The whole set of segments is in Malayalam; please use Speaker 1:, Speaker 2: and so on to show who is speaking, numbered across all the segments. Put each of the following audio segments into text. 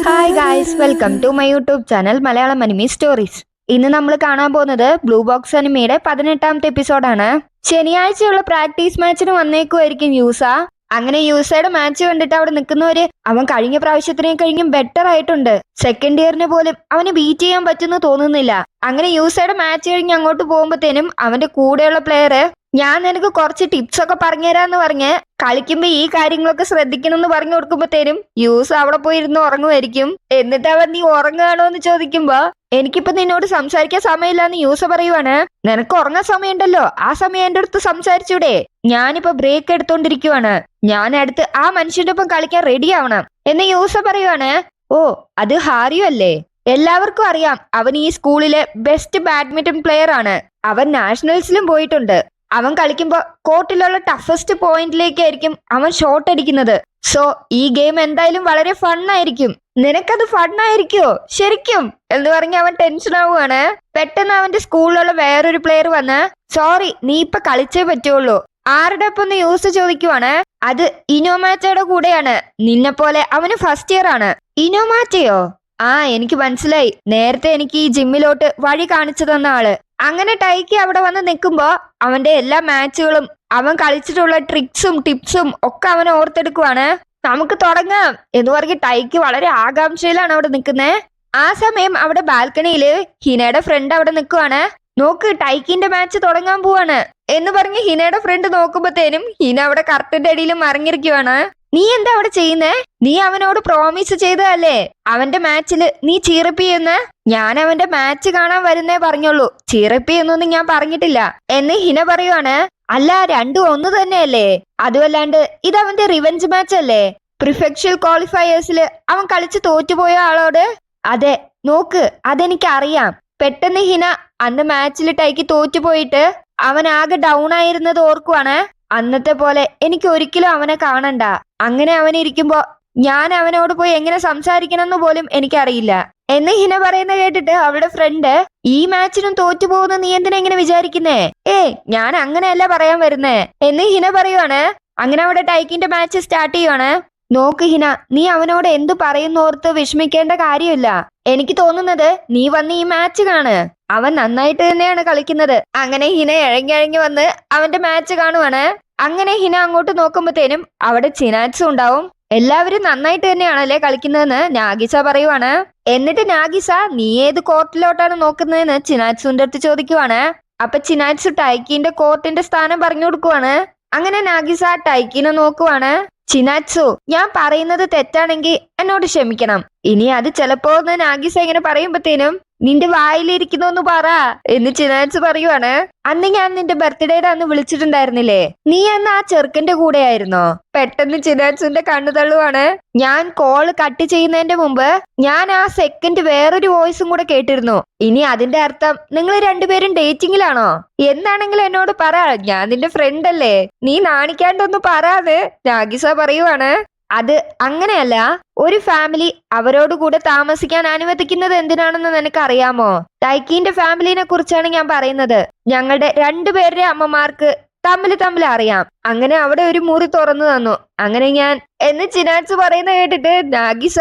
Speaker 1: Hi guys, welcome to my YouTube channel Malayalam anime stories. ഇന്ന് നമ്മൾ കാണാൻ പോകുന്നത് ബ്ലൂ ബോക്സ് അനിമിയുടെ 18ാമത്തെ എപ്പിസോഡാണ്. ശനിയാഴ്ചയുള്ള പ്രാക്ടീസ് മാച്ചിന് വന്നേക്കുമായിരിക്കും യൂസ. അങ്ങനെ യൂസയുടെ മാച്ച് കണ്ടിട്ട് അവിടെ നിൽക്കുന്നവര് അവൻ കഴിഞ്ഞ പ്രാവശ്യത്തിനെ കഴിഞ്ഞും ബെറ്റർ ആയിട്ടുണ്ട്. സെക്കൻഡ് ഇയറിന് പോലും അവന് ബീറ്റ് ചെയ്യാൻ പറ്റുന്നു തോന്നുന്നില്ല. അങ്ങനെ യൂസയുടെ മാച്ച് കഴിഞ്ഞ് അങ്ങോട്ട് പോകുമ്പോഴത്തേനും അവന്റെ കൂടെയുള്ള പ്ലെയർ ഞാൻ നിനക്ക് കുറച്ച് ടിപ്സ് ഒക്കെ പറഞ്ഞുതരാന്ന് പറഞ്ഞ് കളിക്കുമ്പോ ഈ കാര്യങ്ങളൊക്കെ ശ്രദ്ധിക്കണം എന്ന് പറഞ്ഞു കൊടുക്കുമ്പോഴത്തേനും യൂസ് അവിടെ പോയി ഇരുന്ന് ഉറങ്ങുമായിരിക്കും. എന്നിട്ട് അവൻ നീ ഉറങ്ങുകയാണോ എന്ന് ചോദിക്കുമ്പോ എനിക്കിപ്പോ നിന്നോട് സംസാരിക്കാൻ സമയമില്ലാന്ന് യൂസ പറയുവാണ്. നിനക്ക് ഉറങ്ങാൻ സമയമുണ്ടല്ലോ, ആ സമയം എന്റെ അടുത്ത് സംസാരിച്ചൂടെ? ഞാനിപ്പോ ബ്രേക്ക് എടുത്തോണ്ടിരിക്കുവാണ്. ഞാൻ അടുത്ത് ആ മനുഷ്യന്റെ ഒപ്പം കളിക്കാൻ റെഡി ആവണം എന്ന് യൂസ പറയുവാണ്. ഓ, അത് ഹാരിയോ അല്ലേ? എല്ലാവർക്കും അറിയാം അവൻ ഈ സ്കൂളിലെ ബെസ്റ്റ് ബാഡ്മിന്റൺ പ്ലെയർ ആണ്. അവൻ നാഷണൽസിലും പോയിട്ടുണ്ട്. അവൻ കളിക്കുമ്പോ കോർട്ടിലുള്ള ടഫസ്റ്റ് പോയിന്റിലേക്കായിരിക്കും അവൻ ഷോട്ട് അടിക്കുന്നത്. സോ ഈ ഗെയിം എന്തായാലും വളരെ ഫണ്ണായിരിക്കും. നിനക്കത് ഫണ്ണായിരിക്കോ ശരിക്കും എന്ന് പറഞ്ഞ് അവൻ ടെൻഷൻ ആവുകയാണ്. പെട്ടെന്ന് അവന്റെ സ്കൂളിലുള്ള വേറൊരു പ്ലെയർ വന്ന് സോറി, നീ ഇപ്പൊ കളിച്ചേ പറ്റുള്ളൂ. ആരുടെ ഒപ്പം യൂസ് ചോദിക്കുവാണ്. അത് ഇനോമാറ്റയുടെ കൂടെയാണ്. നിന്നെ പോലെ അവന് ഫസ്റ്റ് ഇയർ ആണ്. ഇനോമാറ്റയോ? ആ, എനിക്ക് മനസ്സിലായി. നേരത്തെ എനിക്ക് ഈ ജിമ്മിലോട്ട് വഴി കാണിച്ചു തന്ന ആള്. അങ്ങനെ ടൈക്ക് അവിടെ വന്ന് നിൽക്കുമ്പോ അവന്റെ എല്ലാ മാച്ചുകളും അവൻ കളിച്ചിട്ടുള്ള ട്രിക്സും ടിപ്സും ഒക്കെ അവൻ ഓർത്തെടുക്കുവാണ്. നമുക്ക് തുടങ്ങാം എന്ന് പറഞ്ഞ് ടൈക്ക് വളരെ ആകാംക്ഷയിലാണ് അവിടെ നിൽക്കുന്നത്. ആ സമയം അവിടെ ബാൽക്കണിയില് ഹിനയുടെ ഫ്രണ്ട് അവിടെ നിൽക്കുവാണ്. നോക്ക്, ടൈക്കിന്റെ മാച്ച് തുടങ്ങാൻ പോവാണ് എന്ന് പറഞ്ഞ് ഹിനയുടെ ഫ്രണ്ട് നോക്കുമ്പോഴത്തേനും ഹിന അവിടെ കർട്ടന്റെ അടിയിൽ മറിഞ്ഞിരിക്കുവാണ്. നീ എന്താ അവിടെ ചെയ്യുന്നേ? നീ അവനോട് പ്രോമിസ് ചെയ്തതല്ലേ അവന്റെ മാച്ചില് നീ ചീറപ്പിയെന്ന്? ഞാൻ അവന്റെ മാച്ച് കാണാൻ വരുന്നേ പറഞ്ഞുള്ളൂ, ചീറപ്പിയെന്നൊന്നും ഞാൻ പറഞ്ഞിട്ടില്ല എന്ന് ഹിന പറയുവാണ്. അല്ല, രണ്ടും ഒന്ന് തന്നെയല്ലേ? അതുമല്ലാണ്ട് ഇത് അവന്റെ റിവെഞ്ച് മാച്ച് അല്ലേ? പ്രിഫെക്ഷൽ ക്വാളിഫയേഴ്സില് അവൻ കളിച്ച് തോറ്റുപോയ ആളോട്. അതെ, നോക്ക്, അതെനിക്ക് അറിയാം. പെട്ടെന്ന് ഹിന അന്ന് മാച്ചിൽ ടൈക്ക് തോറ്റുപോയിട്ട് അവൻ ആകെ ഡൗൺ ആയിരുന്നത് ഓർക്കുവാണ്. അന്നത്തെ പോലെ എനിക്ക് ഒരിക്കലും അവനെ കാണണ്ട. അങ്ങനെ അവനിരിക്കുമ്പോ ഞാൻ അവനോട് പോയി എങ്ങനെ സംസാരിക്കണം എന്ന് പോലും എനിക്കറിയില്ല എന്ന് ഹിന പറയുന്ന കേട്ടിട്ട് അവളുടെ ഫ്രണ്ട് ഈ മാച്ചിനും തോറ്റു പോകുന്ന നീ എന്തിനാ ഇങ്ങനെ വിചാരിക്കുന്നേ? ഞാൻ അങ്ങനെയല്ല പറയാൻ വരുന്നേ എന്ന് ഹിന പറയുവാണ്. അങ്ങനെ അവിടെ ടൈക്കിന്റെ മാച്ച് സ്റ്റാർട്ട് ചെയ്യുവാണ്. നോക്ക് ഹിന, നീ അവനോട് എന്തു പറയുന്നോർത്ത് വിഷമിക്കേണ്ട കാര്യമില്ല. എനിക്ക് തോന്നുന്നത് നീ വന്ന് ഈ മാച്ച് കാണ്. അവൻ നന്നായിട്ട് തന്നെയാണ് കളിക്കുന്നത്. അങ്ങനെ ഹിന ഇഴങ്ങി വന്ന് അവന്റെ മാച്ച് കാണുവാണ്. അങ്ങനെ ഹിന അങ്ങോട്ട് നോക്കുമ്പോഴത്തേനും അവിടെ ചിനാറ്റ്സും ഉണ്ടാവും. എല്ലാവരും നന്നായിട്ട് തന്നെയാണല്ലേ കളിക്കുന്നതെന്ന് നാഗിസ പറയുവാണ്. എന്നിട്ട് നാഗിസ നീ ഏത് കോർട്ടിലോട്ടാണ് നോക്കുന്നതെന്ന് ചിനാറ്റ്സുന്റെ അടുത്ത് ചോദിക്കുവാണ്. അപ്പൊ ചിനാറ്റ്സു ടൈക്കിന്റെ കോർട്ടിന്റെ സ്ഥാനം പറഞ്ഞു കൊടുക്കുവാണ്. അങ്ങനെ നാഗിസ ടൈക്കിനെ നോക്കുവാണ്. ചിനാറ്റ്സു, ഞാൻ പറയുന്നത് തെറ്റാണെങ്കിൽ എന്നോട് ക്ഷമിക്കണം. ഇനി അത് ചിലപ്പോ നാഗിസ ഇങ്ങനെ പറയുമ്പോഴത്തേനും നിന്റെ വായിലിരിക്കുന്നൊന്ന് പറ എന്ന് ചിനാറ്റ്സു പറയുവാണ്. അന്ന് ഞാൻ നിന്റെ ബർത്ത്ഡേയുടെ അന്ന് വിളിച്ചിട്ടുണ്ടായിരുന്നില്ലേ? നീ അന്ന് ആ ചെറുക്കന്റെ കൂടെ ആയിരുന്നോ? പെട്ടെന്ന് ചിനാറ്റ്സുന്റെ കണ്ണു തള്ളുവാണ്. ഞാൻ കോള് കട്ട് ചെയ്യുന്നതിന്റെ മുമ്പ് ഞാൻ ആ സെക്കൻഡ് വേറൊരു വോയിസും കൂടെ കേട്ടിരുന്നു. ഇനി അതിന്റെ അർത്ഥം നിങ്ങൾ രണ്ടുപേരും ഡേറ്റിംഗിലാണോ? എന്താണെങ്കിലും എന്നോട് പറ, ഞാൻ നിന്റെ ഫ്രണ്ട് അല്ലേ? നീ നാണിക്കാണ്ടൊന്ന് പറയാതെ നാഗിസ പറയുവാണ്. അത് അങ്ങനെയല്ല. ഒരു ഫാമിലി അവരോട് കൂടെ താമസിക്കാൻ അനുവദിക്കുന്നത് എന്തിനാണെന്ന് നിനക്ക് അറിയാമോ? ടൈക്കിന്റെ ഫാമിലിനെ കുറിച്ചാണ് ഞാൻ പറയുന്നത്. ഞങ്ങളുടെ രണ്ടുപേരുടെ അമ്മമാർക്ക് തമ്മിൽ അറിയാം. അങ്ങനെ അവിടെ ഒരു മുറി തുറന്നു തന്നു. അങ്ങനെ ഞാൻ എന്ന് ചിനാറ്റ്സ് പറയുന്ന കേട്ടിട്ട് നാഗിസ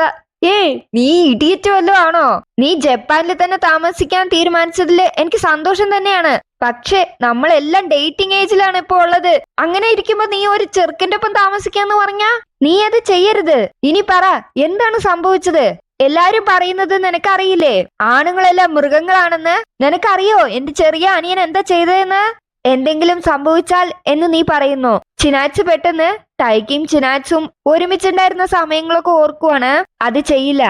Speaker 1: നീ ഇഡിയറ്റ് വല്ലോ ആണോ? നീ ജപ്പാനിൽ തന്നെ താമസിക്കാൻ തീരുമാനിച്ചതില് എനിക്ക് സന്തോഷം തന്നെയാണ്. പക്ഷെ നമ്മളെല്ലാം ഡേറ്റിംഗ് ഏജിലാണ് ഇപ്പൊ ഉള്ളത്. അങ്ങനെ ഇരിക്കുമ്പോ നീ ഒരു ചെറുക്കന്റെ ഒപ്പം താമസിക്കാന്ന് പറഞ്ഞാ നീ അത് ചെയ്യരുത്. ഇനി പറ, എന്താണ് സംഭവിച്ചത്? എല്ലാരും പറയുന്നത് നിനക്കറിയില്ലേ? ആണുങ്ങളെല്ലാം മൃഗങ്ങളാണെന്ന്. നിനക്കറിയോ എന്റെ ചെറിയ അനിയൻ എന്താ ചെയ്തതെന്ന്? എന്തെങ്കിലും സംഭവിച്ചാൽ എന്ന് നീ പറയുന്നു. ചിനാറ്റ്സ് പെട്ടെന്ന് ടൈക്കിയും ചിനാറ്റ്സും ഒരുമിച്ചുണ്ടായിരുന്ന സമയങ്ങളൊക്കെ ഓർക്കുവാണ്. അത് ചെയ്യില്ല.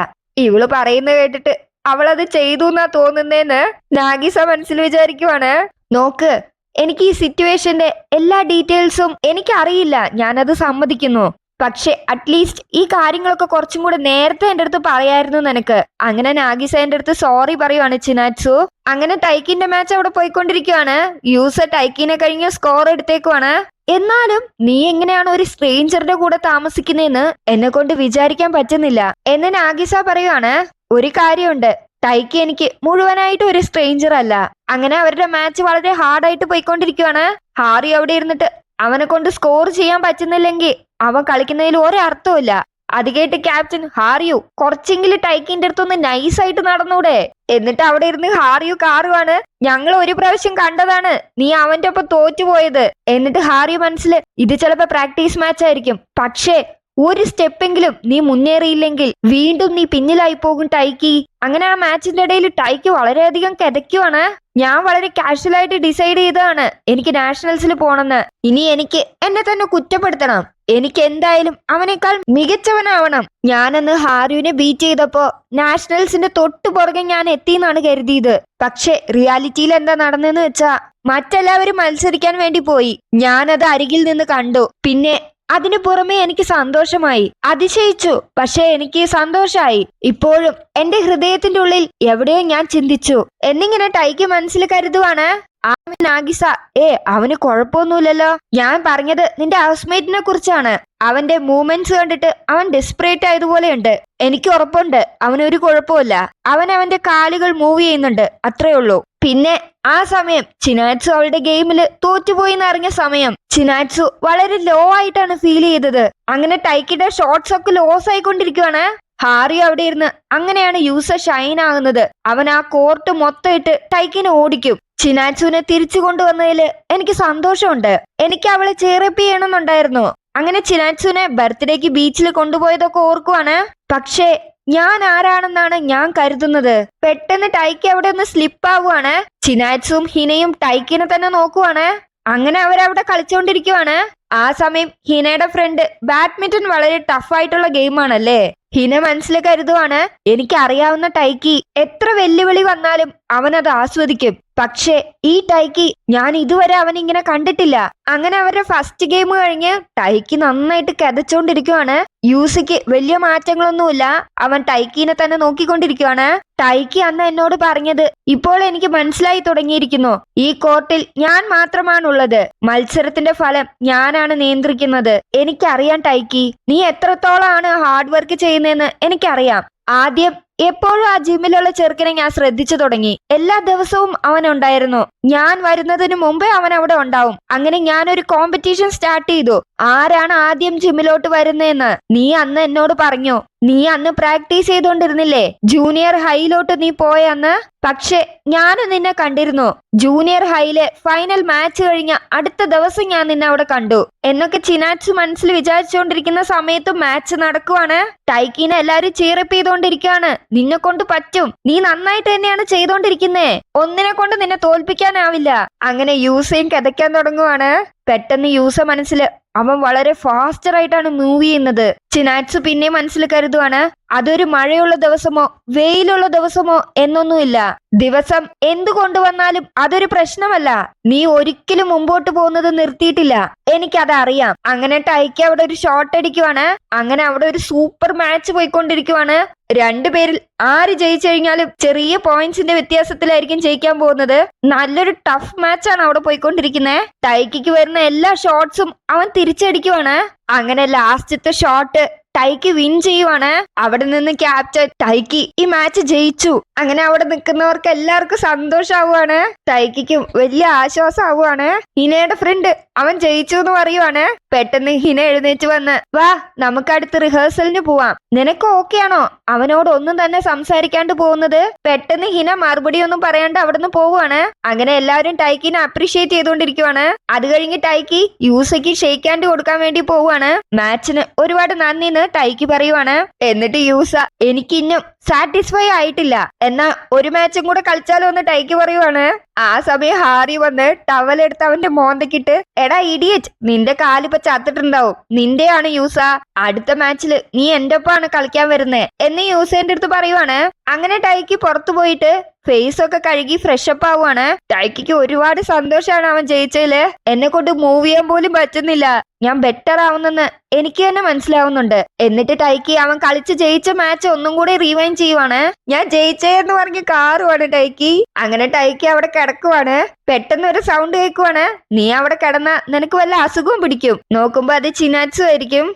Speaker 1: ഇവള് പറയുന്ന കേട്ടിട്ട് അവളത് ചെയ്തു എന്നാ തോന്നുന്നേന്ന് നാഗിസ മനസ്സിൽ വിചാരിക്കുവാണ്. നോക്ക്, എനിക്ക് ഈ സിറ്റുവേഷന്റെ എല്ലാ ഡീറ്റെയിൽസും എനിക്കറിയില്ല, ഞാനത് സമ്മതിക്കുന്നു. പക്ഷെ അറ്റ്ലീസ്റ്റ് ഈ കാര്യങ്ങളൊക്കെ കുറച്ചും കൂടെ നേരത്തെ എന്റെ അടുത്ത് പറയായിരുന്നു നിനക്ക്. അങ്ങനെ നാഗിസ എന്റെ അടുത്ത് സോറി പറയുവാണ് ചിനാറ്റ്സു. അങ്ങനെ ടൈക്കിന്റെ മാച്ച് അവിടെ പോയിക്കൊണ്ടിരിക്കുവാണ്. യൂസ ടൈക്കിനെ കഴിഞ്ഞ് സ്കോർ എടുത്തേക്കുവാണ്. എന്നാലും നീ എങ്ങനെയാണ് ഒരു സ്ട്രേഞ്ചറുടെ കൂടെ താമസിക്കുന്നതെന്ന് എന്നെ കൊണ്ട് വിചാരിക്കാൻ പറ്റുന്നില്ല എന്ന് നാഗിസ പറയുവാണ്. ഒരു കാര്യമുണ്ട്, ടൈക്കി എനിക്ക് മുഴുവനായിട്ട് ഒരു സ്ട്രേഞ്ചർ അല്ല. അങ്ങനെ അവരുടെ മാച്ച് വളരെ ഹാർഡായിട്ട് പോയിക്കൊണ്ടിരിക്കുവാണ്. ഹാരി അവിടെ ഇരുന്നിട്ട് അവനെ കൊണ്ട് സ്കോർ ചെയ്യാൻ പറ്റുന്നില്ലെങ്കിൽ അവൻ കളിക്കുന്നതിൽ ഒരർത്ഥമില്ല. അത് കേട്ട് ക്യാപ്റ്റൻ ഹാറിയു കുറച്ചെങ്കിലും ടൈക്കിന്റെ അടുത്തൊന്ന് നൈസായിട്ട് നടന്നൂടെ? എന്നിട്ട് അവിടെ ഇരുന്ന് ഹാറിയു കാറുവാണ്, ഞങ്ങൾ ഒരു പ്രാവശ്യം കണ്ടതാണ് നീ അവന്റെ ഒപ്പം തോറ്റുപോയത്. എന്നിട്ട് ഹാറിയു മനസ്സിൽ ഇത് ചിലപ്പോ പ്രാക്ടീസ് മാച്ച് ആയിരിക്കും, പക്ഷേ ഒരു സ്റ്റെപ്പെങ്കിലും നീ മുന്നേറിയില്ലെങ്കിൽ വീണ്ടും നീ പിന്നിലായി പോകും ടൈക്കി. അങ്ങനെ ആ മാച്ചിന്റെ ഇടയിൽ ടൈക്കി വളരെയധികം കിതയ്ക്കുവാണ്. ഞാൻ വളരെ കാഷ്വൽ ആയിട്ട് ഡിസൈഡ് ചെയ്തതാണ് എനിക്ക് നാഷണൽസിൽ പോണെന്ന്. ഇനി എനിക്ക് എന്നെ തന്നെ കുറ്റപ്പെടുത്തണം. എനിക്ക് എന്തായാലും അവനേക്കാൾ മികച്ചവനാവണം. ഞാനന്ന് ഹാരിയുവിനെ ബീറ്റ് ചെയ്തപ്പോ നാഷണൽസിന്റെ തൊട്ടു പുറകെ ഞാൻ എത്തിയെന്നാണ് കരുതിയത്. പക്ഷെ റിയാലിറ്റിയിൽ എന്താ നടന്നെന്ന് വെച്ചാ മറ്റെല്ലാവരും മത്സരിക്കാൻ വേണ്ടി പോയി. ഞാനത് അരികിൽ നിന്ന് കണ്ടു. പിന്നെ അതിനു പുറമെ എനിക്ക് സന്തോഷമായി, അതിശയിച്ചു. പക്ഷെ എനിക്ക് സന്തോഷമായി. ഇപ്പോഴും എന്റെ ഹൃദയത്തിന്റെ ഉള്ളിൽ എവിടെയോ ഞാൻ ചിന്തിച്ചു എന്നിങ്ങനെ ടൈക്ക് മനസ്സിൽ കരുതുവാണ്. നാഗിസ, അവന് കുഴപ്പമൊന്നുമില്ലല്ലോ. ഞാൻ പറഞ്ഞത് നിന്റെ ഹൗസ്മേറ്റിനെ കുറിച്ചാണ്. അവന്റെ മൂവ്മെന്റ്സ് കണ്ടിട്ട് അവൻ ഡെസ്പറേറ്റ് ആയതുപോലെയുണ്ട്. എനിക്ക് ഉറപ്പുണ്ട് അവനൊരു കുഴപ്പമില്ല. അവന്റെ കാലുകൾ മൂവ് ചെയ്യുന്നുണ്ട്, അത്രേ ഉള്ളൂ. പിന്നെ ആ സമയം ചിനാറ്റ്സു അവളുടെ ഗെയിമില് തോറ്റുപോയി എന്നറിഞ്ഞ സമയം ചിനാറ്റ്സു വളരെ ലോ ആയിട്ടാണ് ഫീൽ ചെയ്തത്. അങ്ങനെ ടൈക്കിയുടെ ഷോട്ട്സ് ഒക്കെ ലോസ് ആയിക്കൊണ്ടിരിക്കുവാണ്. ഹാറി അവിടെ ഇരുന്ന് അങ്ങനെയാണ് യൂസർ ഷൈൻ ആകുന്നത്. അവൻ ആ കോർട്ട് മൊത്തം ഇട്ട് ടൈക്കിനെ ഓടിക്കും. ചിനാറ്റ്സുവിനെ തിരിച്ചു കൊണ്ടുവന്നതില് എനിക്ക് സന്തോഷമുണ്ട്. എനിക്ക് അവളെ ചേറപ്പ് ചെയ്യണമെന്നുണ്ടായിരുന്നു. അങ്ങനെ ചിനാറ്റ്സുവിനെ ബർത്ത്ഡേക്ക് ബീച്ചിൽ കൊണ്ടുപോയതൊക്കെ ഓർക്കുവാണ്. പക്ഷേ ഞാൻ ആരാണെന്നാണ് ഞാൻ കരുതുന്നത്. പെട്ടെന്ന് ടൈക്കി അവിടെ ഒന്ന് സ്ലിപ്പ് ആവുകയാണ്. ചിനാറ്റ്സും ഹിനയും ടൈക്കിനെ തന്നെ നോക്കുവാണ്. അങ്ങനെ അവരവിടെ കളിച്ചുകൊണ്ടിരിക്കുവാണ്. ആ സമയം ഹിനയുടെ ഫ്രണ്ട് ബാഡ്മിന്റൺ വളരെ ടഫായിട്ടുള്ള ഗെയിമാണല്ലേ. ഹിന മനസ്സിൽ കരുതുവാണ്, എനിക്കറിയാവുന്ന ടൈക്കി എത്ര വെല്ലുവിളി വന്നാലും അവനത് ആസ്വദിക്കും. പക്ഷേ ഈ ടൈക്കി ഞാൻ ഇതുവരെ അവൻ ഇങ്ങനെ കണ്ടിട്ടില്ല. അങ്ങനെ അവരുടെ ഫസ്റ്റ് ഗെയിം കഴിഞ്ഞ് ടൈക്കി നന്നായിട്ട് കിതച്ചോണ്ടിരിക്കുവാണ്. യൂസിക്ക് വലിയ മാറ്റങ്ങളൊന്നുമില്ല. അവൻ ടൈക്കിനെ തന്നെ നോക്കിക്കൊണ്ടിരിക്കുവാണ്. ടൈക്കി അന്ന് എന്നോട് പറഞ്ഞത് ഇപ്പോൾ എനിക്ക് മനസ്സിലായി തുടങ്ങിയിരിക്കുന്നു. ഈ കോർട്ടിൽ ഞാൻ മാത്രമാണുള്ളത്. മത്സരത്തിന്റെ ഫലം ഞാനാണ് നിയന്ത്രിക്കുന്നത്. എനിക്കറിയാം ടൈക്കി, നീ എത്രത്തോളമാണ് ഹാർഡ് വർക്ക് ചെയ്യുന്നതെന്ന് എനിക്കറിയാം. ആദ്യം എപ്പോഴും ആ ജിമ്മിലുള്ള ചെറുക്കനെ ഞാൻ ശ്രദ്ധിച്ചു തുടങ്ങി. എല്ലാ ദിവസവും അവൻ ഉണ്ടായിരുന്നു. ഞാൻ വരുന്നതിന് മുമ്പേ അവൻ അവിടെ ഉണ്ടാവും. അങ്ങനെ ഞാനൊരു കോമ്പറ്റീഷൻ സ്റ്റാർട്ട് ചെയ്തു. ആരാണ് ആദ്യം ജിമ്മിലോട്ട് വരുന്നതെന്ന്. നീ അന്ന് എന്നോട് പറഞ്ഞു. നീ അന്ന് പ്രാക്ടീസ് ചെയ്തോണ്ടിരുന്നില്ലേ ജൂനിയർ ഹൈയിലോട്ട് നീ പോയന്ന്. പക്ഷെ ഞാനും നിന്നെ കണ്ടിരുന്നു. ജൂനിയർ ഹൈയിലെ ഫൈനൽ മാച്ച് കഴിഞ്ഞ അടുത്ത ദിവസം ഞാൻ നിന്നെ അവിടെ കണ്ടു എന്നൊക്കെ ചിനാറ്റ്സു മനസ്സിൽ വിചാരിച്ചുകൊണ്ടിരിക്കുന്ന സമയത്തും മാച്ച് നടക്കുവാണ്. ടൈക്കിനെ എല്ലാരും ചീറപ്പ് ചെയ്തോണ്ടിരിക്കുകയാണ്. നിന്നെ കൊണ്ട് പറ്റും, നീ നന്നായിട്ട് തന്നെയാണ് ചെയ്തോണ്ടിരിക്കുന്നേ, ഒന്നിനെ കൊണ്ട് നിന്നെ തോൽപ്പിക്കാനാവില്ല. അങ്ങനെ യൂസയും കിതയ്ക്കാൻ തുടങ്ങുവാണ്. പെട്ടെന്ന് യൂസ മനസ്സില് അവൻ വളരെ ഫാസ്റ്റർ ആയിട്ടാണ് മൂവ് ചെയ്യുന്നത്. ചിനാറ്റ്സു പിന്നെ മനസ്സിൽ കരുതുവാണ്, അതൊരു മഴയുള്ള ദിവസമോ വെയിലുള്ള ദിവസമോ എന്നൊന്നുമില്ല. ദിവസം എന്തു കൊണ്ടുവന്നാലും അതൊരു പ്രശ്നമല്ല. നീ ഒരിക്കലും മുമ്പോട്ട് പോകുന്നത് നിർത്തിയിട്ടില്ല, എനിക്കത് അറിയാം. അങ്ങനെ ടൈക്ക് അവിടെ ഒരു ഷോട്ട് അടിക്കുവാണ്. അങ്ങനെ അവിടെ ഒരു സൂപ്പർ മാച്ച് പോയിക്കൊണ്ടിരിക്കുവാണ്. രണ്ടുപേരിൽ ആര് ജയിച്ചു കഴിഞ്ഞാലും ചെറിയ പോയിന്റ്സിന്റെ വ്യത്യാസത്തിലായിരിക്കും ജയിക്കാൻ പോകുന്നത്. നല്ലൊരു ടഫ് മാച്ചാണ് അവിടെ പോയിക്കൊണ്ടിരിക്കുന്നത്. ടൈക്കിക്ക് വരുന്ന എല്ലാ ഷോട്ട്സും അവൻ തിരിച്ചടിക്കുവാണ്. അങ്ങനെ ലാസ്റ്റത്തെ ഷോട്ട് ടൈക്കി വിൻ ചെയ്യുവാണ്. അവിടെ നിന്ന് ക്യാപ്റ്റൻ ടൈക്കി ഈ മാച്ച് ജയിച്ചു. അങ്ങനെ അവിടെ നിൽക്കുന്നവർക്ക് എല്ലാവർക്കും സന്തോഷാവുകയാണ്. ടൈക്കിക്കും വലിയ ആശ്വാസമാവുകയാണ്. ഹിനയുടെ ഫ്രണ്ട് അവൻ ജയിച്ചു എന്ന് പറയുവാണ്. പെട്ടെന്ന് ഹിന എഴുന്നേറ്റ് വന്ന്, വാ നമുക്ക് അടുത്ത് റിഹേഴ്സലിന് പോവാം, നിനക്ക് ഓക്കെ ആണോ? അവനോട് ഒന്നും തന്നെ സംസാരിക്കാണ്ട് പോകുന്നത്. പെട്ടെന്ന് ഹിന മറുപടി ഒന്നും പറയാണ്ട് അവിടുന്ന് പോവുകയാണ്. അങ്ങനെ എല്ലാവരും ടൈക്കിനെ അപ്രീഷിയേറ്റ് ചെയ്തുകൊണ്ടിരിക്കുവാണ്. അത് കഴിഞ്ഞ് ടൈക്കി യൂസയ്ക്ക് ഷെയ്ക്ക് ഹാൻഡ് കൊടുക്കാൻ വേണ്ടി പോവുകയാണ്. മാച്ചിന് ഒരുപാട് നന്ദിന്ന് ടൈക്കി പറയുവാണ്. എന്നിട്ട് യൂസ, എനിക്ക് ഇന്നും സാറ്റിസ്ഫൈ ആയിട്ടില്ല, എന്നാ ഒരു മാച്ചും കൂടെ കളിച്ചാലോ എന്ന് ടൈക്കി പറയുവാണ്. ആ സമയം ഹാരി വന്ന് ടവലെടുത്ത് അവന്റെ മോന്തക്കിട്ട്, എടാ ഇഡിയറ്റ്, നിന്റെ കാലിപ്പ ചത്തിട്ടുണ്ടാവും, നിന്റെയാണ് യൂസ, അടുത്ത മാച്ചില് നീ എന്റെ ഒപ്പാണ് കളിക്കാൻ വരുന്നേ എന്ന് യൂസേന്റെ അടുത്ത് പറയുവാണ്. അങ്ങനെ ടൈക്കി പുറത്തു പോയിട്ട് ഫേസ് ഒക്കെ കഴുകി ഫ്രഷപ്പ് ആവുകയാണ്. ടൈക്കിക്ക് ഒരുപാട് സന്തോഷമാണ് അവൻ ജയിച്ചതില്. എന്നെ കൊണ്ട് മൂവ് ചെയ്യാൻ പോലും പറ്റുന്നില്ല, ഞാൻ ബെറ്റർ ആവുന്നെന്ന് എനിക്ക് തന്നെ മനസ്സിലാവുന്നുണ്ട്. എന്നിട്ട് ടൈക്കി അവൻ കളിച്ച് ജയിച്ച മാച്ച് ഒന്നും കൂടി റീവൈൻഡ് ചെയ്യുവാണ്. ഞാൻ ജയിച്ചേന്ന് പറഞ്ഞ് കാറുവാണ് ടൈക്കി. അങ്ങനെ ടൈക്കി അവിടെ കിടക്കുവാണ്. പെട്ടെന്ന് ഒരു സൗണ്ട് കേൾക്കുവാണ്. നീ അവിടെ കിടന്ന നിനക്ക് വല്ല അസുഖവും പിടിക്കും. നോക്കുമ്പോ അത് ചിനാറ്റ്സു ആയിരിക്കും.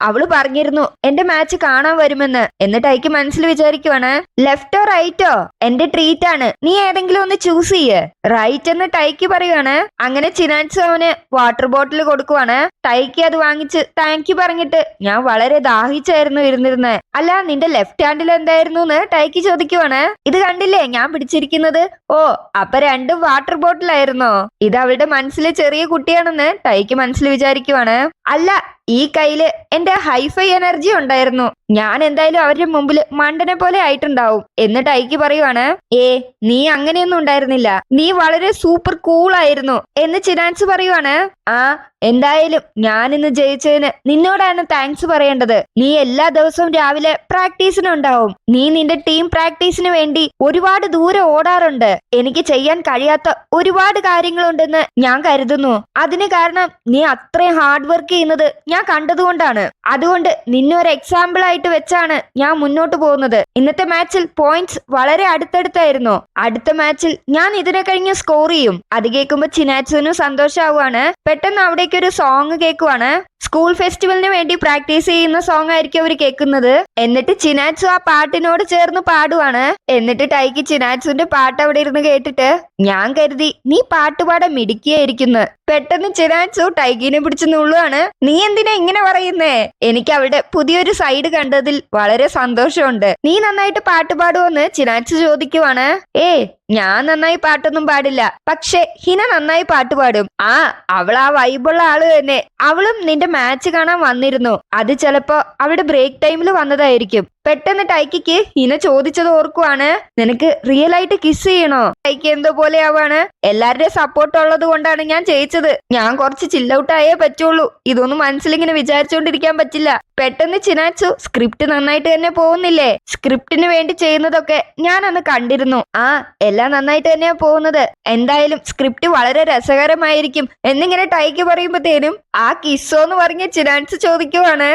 Speaker 1: അവള് പറഞ്ഞിരുന്നു എന്റെ മാച്ച് കാണാൻ വരുമെന്ന്. എന്നിട്ട് അയക്ക് മനസ്സിൽ വിചാരിക്കുവാണ്, ലെഫ്റ്റോ റൈറ്റോ എന്റെ ട്രീറ്റ് ആണ്, നീ ഏതെങ്കിലും ഒന്ന് ചൂസ് ചെയ്യ്. റൈറ്റ് എന്ന് ടൈക്ക് പറയുവാണ്. അങ്ങനെ ചിനാറ്റ്സു അവന് വാട്ടർ ബോട്ടിൽ കൊടുക്കുവാണ്. ടൈക്ക് അത് വാങ്ങിച്ച് താങ്ക് യു പറഞ്ഞിട്ട്, ഞാൻ വളരെ ദാഹിച്ചായിരുന്നു ഇരുന്നിരുന്നത്. അല്ല നിന്റെ ലെഫ്റ്റ് ഹാൻഡിൽ എന്തായിരുന്നു എന്ന് ടൈക്ക് ചോദിക്കുവാണ്. ഇത് കണ്ടില്ലേ ഞാൻ പിടിച്ചിരിക്കുന്നത്? ഓ അപ്പൊ രണ്ടും വാട്ടർ ബോട്ടിലായിരുന്നോ? ഇത് അവളുടെ മനസ്സിലെ ചെറിയ കുട്ടിയാണെന്ന് ടൈക്ക് മനസ്സിൽ വിചാരിക്കുവാണ്. അല്ല, ഈ കയ്യില് എന്റെ ഹൈഫൈ എനർജി ഉണ്ടായിരുന്നു. ഞാൻ എന്തായാലും അവരുടെ മുമ്പിൽ മണ്ടനെ പോലെ ആയിട്ടുണ്ടാവും എന്ന് ടൈക്ക് പറയുവാണ്. നീ അങ്ങനെയൊന്നും ഉണ്ടായിരുന്നില്ല, നീ വളരെ സൂപ്പർ കൂൾ ആയിരുന്നു എന്ന് ചിനാറ്റ്സു പറയുവാണ്. എന്തായാലും ഞാൻ ഇന്ന് ജയിച്ചതിന് നിന്നോടാണ് താങ്ക്സ് പറയേണ്ടത്. നീ എല്ലാ ദിവസവും രാവിലെ പ്രാക്ടീസിനുണ്ടാവും. നീ നിന്റെ ടീം പ്രാക്ടീസിന് വേണ്ടി ഒരുപാട് ദൂരെ ഓടാറുണ്ട്. എനിക്ക് ചെയ്യാൻ കഴിയാത്ത ഒരുപാട് കാര്യങ്ങളുണ്ടെന്ന് ഞാൻ കരുതുന്നു. അതിന് കാരണം നീ അത്രയും ഹാർഡ് വർക്ക് ചെയ്യുന്നത് ഞാൻ കണ്ടതുകൊണ്ടാണ്. അതുകൊണ്ട് നിന്നെ ഒരു എക്സാമ്പിൾ ആയിട്ട് വെച്ചാണ് ഞാൻ മുന്നോട്ട് പോകുന്നത്. ഇന്നത്തെ മാച്ചിൽ പോയിന്റ്സ് വളരെ അടുത്തടുത്തായിരുന്നു. അടുത്ത മാച്ചിൽ ഞാൻ ഇതിനെ കഴിഞ്ഞ് സ്കോർ ചെയ്യും. അത് കേൾക്കുമ്പോ ചിനാറ്റ്സുവിനും സന്തോഷമാവുകയാണ്. പെട്ടെന്ന് അവിടേക്ക് ഒരു സോങ് കേൾക്കുവാണ്. സ്കൂൾ ഫെസ്റ്റിവലിന് വേണ്ടി പ്രാക്ടീസ് ചെയ്യുന്ന സോങ് ആയിരിക്കും അവർ കേൾക്കുന്നത്. എന്നിട്ട് ചിനാറ്റ്സു ആ പാട്ടിനോട് ചേർന്ന് പാടുവാണ്. എന്നിട്ട് ടൈക്ക് ചിനാറ്റ്സുവിന്റെ പാട്ട് അവിടെ ഇരുന്ന് കേട്ടിട്ട്, ഞാൻ കരുതി നീ പാട്ടുപാടാൻ മിടുക്കിയായിരിക്കുന്നു. പെട്ടെന്ന് ചിനാറ്റ്സു ടൈക്കിനെ പിടിച്ച് നുള്ളുവാണ്. നീ എന്തിനാ ഇങ്ങനെ പറയുന്നേ? എനിക്ക് അവിടെ പുതിയൊരു സൈഡ് കണ്ടതിൽ വളരെ സന്തോഷമുണ്ട്. നീ നന്നായിട്ട് പാട്ട് പാടുവോന്ന് ചിനാറ്റ്സു ചോദിക്കുവാണ്. ഞാൻ നന്നായി പാട്ടൊന്നും പാടില്ല, പക്ഷെ ഹിന നന്നായി പാട്ട് പാടും. അവൾ ആ വൈബുള്ള ആള് തന്നെ. അവളും നിന്റെ മാച്ച് കാണാൻ വന്നിരുന്നു. അത് ചിലപ്പോ അവളുടെ ബ്രേക്ക് ടൈമിൽ വന്നതായിരിക്കും. പെട്ടെന്ന് ടൈക്കിക്ക് ഹിന ചോദിച്ചത് ഓർക്കുവാണ്. നിനക്ക് റിയൽ ആയിട്ട് കിസ് ചെയ്യണോ? ടൈക്ക് എന്തോ പോലെ ആവാണ്. എല്ലാവരുടെയും സപ്പോർട്ട് ഉള്ളത് കൊണ്ടാണ് ഞാൻ ജയിച്ചത്. ഞാൻ കുറച്ച് ചില്ലൗട്ടായേ പറ്റുള്ളൂ. ഇതൊന്നും മനസ്സിലിങ്ങനെ വിചാരിച്ചുകൊണ്ടിരിക്കാൻ പറ്റില്ല. പെട്ടെന്ന് ചിനാറ്റ്സു, സ്ക്രിപ്റ്റ് നന്നായിട്ട് തന്നെ പോകുന്നില്ലേ? സ്ക്രിപ്റ്റിന് വേണ്ടി ചെയ്യുന്നതൊക്കെ ഞാൻ അന്ന് കണ്ടിരുന്നു. എല്ലാം നന്നായിട്ട് തന്നെയാ പോകുന്നത്. എന്തായാലും സ്ക്രിപ്റ്റ് വളരെ രസകരമായിരിക്കും എന്നിങ്ങനെ ടൈക്ക് പറയുമ്പോഴത്തേനും ആ കിസ്സോന്ന് പറഞ്ഞ ചിനാറ്റ്സു ചോദിക്കുവാണ്.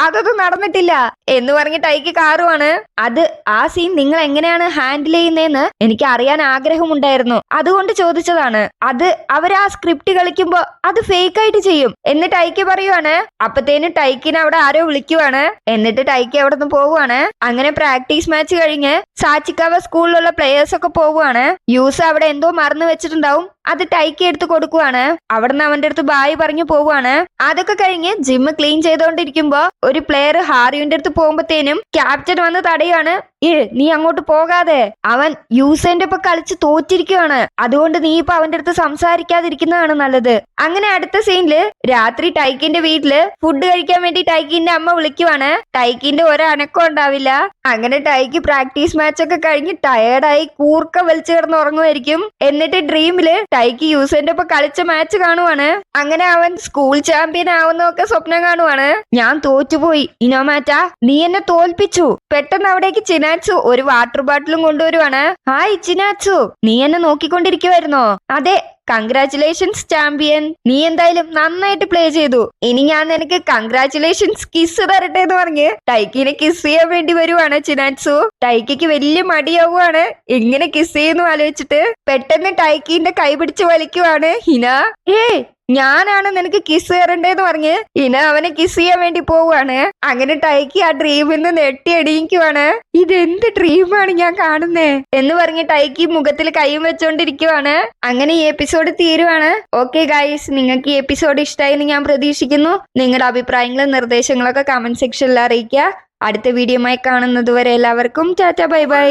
Speaker 1: അതൊന്നും നടന്നിട്ടില്ല എന്ന് പറഞ്ഞ് ടൈക്ക് കാറുവാണ്. അത് ആ സീൻ നിങ്ങൾ എങ്ങനെയാണ് ഹാൻഡിൽ ചെയ്യുന്നതെന്ന് എനിക്ക് അറിയാൻ ആഗ്രഹമുണ്ടായിരുന്നു, അതുകൊണ്ട് ചോദിച്ചതാണ്. അത് അവർ ആ സ്ക്രിപ്റ്റ് കളിക്കുമ്പോ അത് ഫേക്ക് ആയിട്ട് ചെയ്യും എന്ന് ടൈക്ക് പറയുവാണ്. അപ്പത്തേനും ടൈക്കിനെ അവിടെ ആരോ വിളിക്കുവാണ്. എന്നിട്ട് ടൈക്ക് അവിടെ നിന്ന് പോവുകയാണ്. അങ്ങനെ പ്രാക്ടീസ് മാച്ച് കഴിഞ്ഞ് സാച്ചിക്കാവ സ്കൂളിലുള്ള പ്ലേയേഴ്സ് ഒക്കെ പോവുകയാണ്. യൂസ് അവിടെ എന്തോ മറന്നു വെച്ചിട്ടുണ്ടാവും. അത് ടൈക്ക് എടുത്ത് കൊടുക്കുവാണ്. അവിടുന്ന് അവന്റെ അടുത്ത് ബായ് പറഞ്ഞു പോവുകയാണ്. അതൊക്കെ കഴിഞ്ഞ് ജിമ്മ് ക്ലീൻ ചെയ്തോണ്ടിരിക്കുമ്പോ ഒരു പ്ലെയർ ഹാരിയുടെ അടുത്ത് പോകുമ്പോഴത്തേനും ക്യാപ്റ്റൻ വന്ന് തടയാണ്. നീ അങ്ങോട്ട് പോകാതെ, അവൻ യൂസേന്റെ ഒപ്പം കളിച്ച് തോറ്റിരിക്കുവാണ്. അതുകൊണ്ട് നീ ഇപ്പൊ അവന്റെ അടുത്ത് സംസാരിക്കാതിരിക്കുന്നതാണ് നല്ലത്. അങ്ങനെ അടുത്ത സീനില് രാത്രി ടൈക്കിന്റെ വീട്ടില് ഫുഡ് കഴിക്കാൻ വേണ്ടി ടൈക്കിന്റെ അമ്മ വിളിക്കുവാണ്. ടൈക്കിന്റെ ഒരനക്കം ഉണ്ടാവില്ല. അങ്ങനെ ടൈക്ക് പ്രാക്ടീസ് മാച്ച് ഒക്കെ കഴിഞ്ഞ് ടയേർഡായി കൂർക്ക വലിച്ചു കിടന്ന് ഉറങ്ങുമായിരിക്കും. എന്നിട്ട് ഡ്രീമില് ടൈക്ക് യൂസേന്റെ ഒപ്പം കളിച്ച മാച്ച് കാണുവാണ്. അങ്ങനെ അവൻ സ്കൂൾ ചാമ്പ്യൻ ആവുന്നൊക്കെ സ്വപ്നം കാണുവാണ്. ഞാൻ തോറ്റുപോയി ഇനോമാറ്റാ, നീ എന്നെ തോൽപ്പിച്ചു. പെട്ടെന്ന് അവിടേക്ക് ചിനാറ്റ്സു ഒരു വാട്ടർ ബോട്ടിലും കൊണ്ടുവരുവാണ്. ഹായ് ചിനാറ്റ്സു, നീ എന്നെ നോക്കിക്കൊണ്ടിരിക്കുവായിരുന്നോ? അതെ, കൺഗ്രാറ്റുലേഷൻസ് ചാമ്പ്യൻ, നീ എന്തായാലും നന്നായിട്ട് പ്ലേ ചെയ്തു. ഇനി ഞാൻ നിനക്ക് കൺഗ്രാറ്റുലേഷൻസ് കിസ് തരട്ടെ എന്ന് പറഞ്ഞ് ടൈക്കിനെ കിസ് ചെയ്യാൻ വേണ്ടി വരുവാണ് ചിനാറ്റ്സു. ടൈക്കിക്ക് വലിയ മടിയാവുകയാണ് എങ്ങനെ കിസ് ചെയ്യുന്നു ആലോചിച്ചിട്ട്. പെട്ടെന്ന് ടൈക്കിന്റെ കൈ പിടിച്ച് വലിക്കുവാണ് ഹിന. ഞാനാണ് നിനക്ക് കിസ് തരണ്ടേന്ന് പറഞ്ഞ് ഹിന അവനെ കിസ് ചെയ്യാൻ വേണ്ടി പോവുകയാണ്. അങ്ങനെ ടൈക്കി ആ ഡ്രീമിൽ നിന്ന് നെട്ടി അടിയിക്കുവാണ്. ഇതെന്ത് ഡ്രീമാണ് ഞാൻ കാണുന്നേ എന്ന് പറഞ്ഞ് ടൈക്കി മുഖത്തിൽ കൈയും വെച്ചോണ്ടിരിക്കുവാണ്. അങ്ങനെ ഈ എപ്പിസോഡ് തീരുവാണ്. ഓക്കെ ഗൈസ്, നിങ്ങൾക്ക് ഈ എപ്പിസോഡ് ഇഷ്ടമായെന്ന് ഞാൻ പ്രതീക്ഷിക്കുന്നു. നിങ്ങളുടെ അഭിപ്രായങ്ങളും നിർദ്ദേശങ്ങളൊക്കെ കമന്റ് സെക്ഷനിൽ അറിയിക്കുക. അടുത്ത വീഡിയോയുമായി കാണുന്നത് വരെ എല്ലാവർക്കും ടാറ്റ ബൈ ബൈ.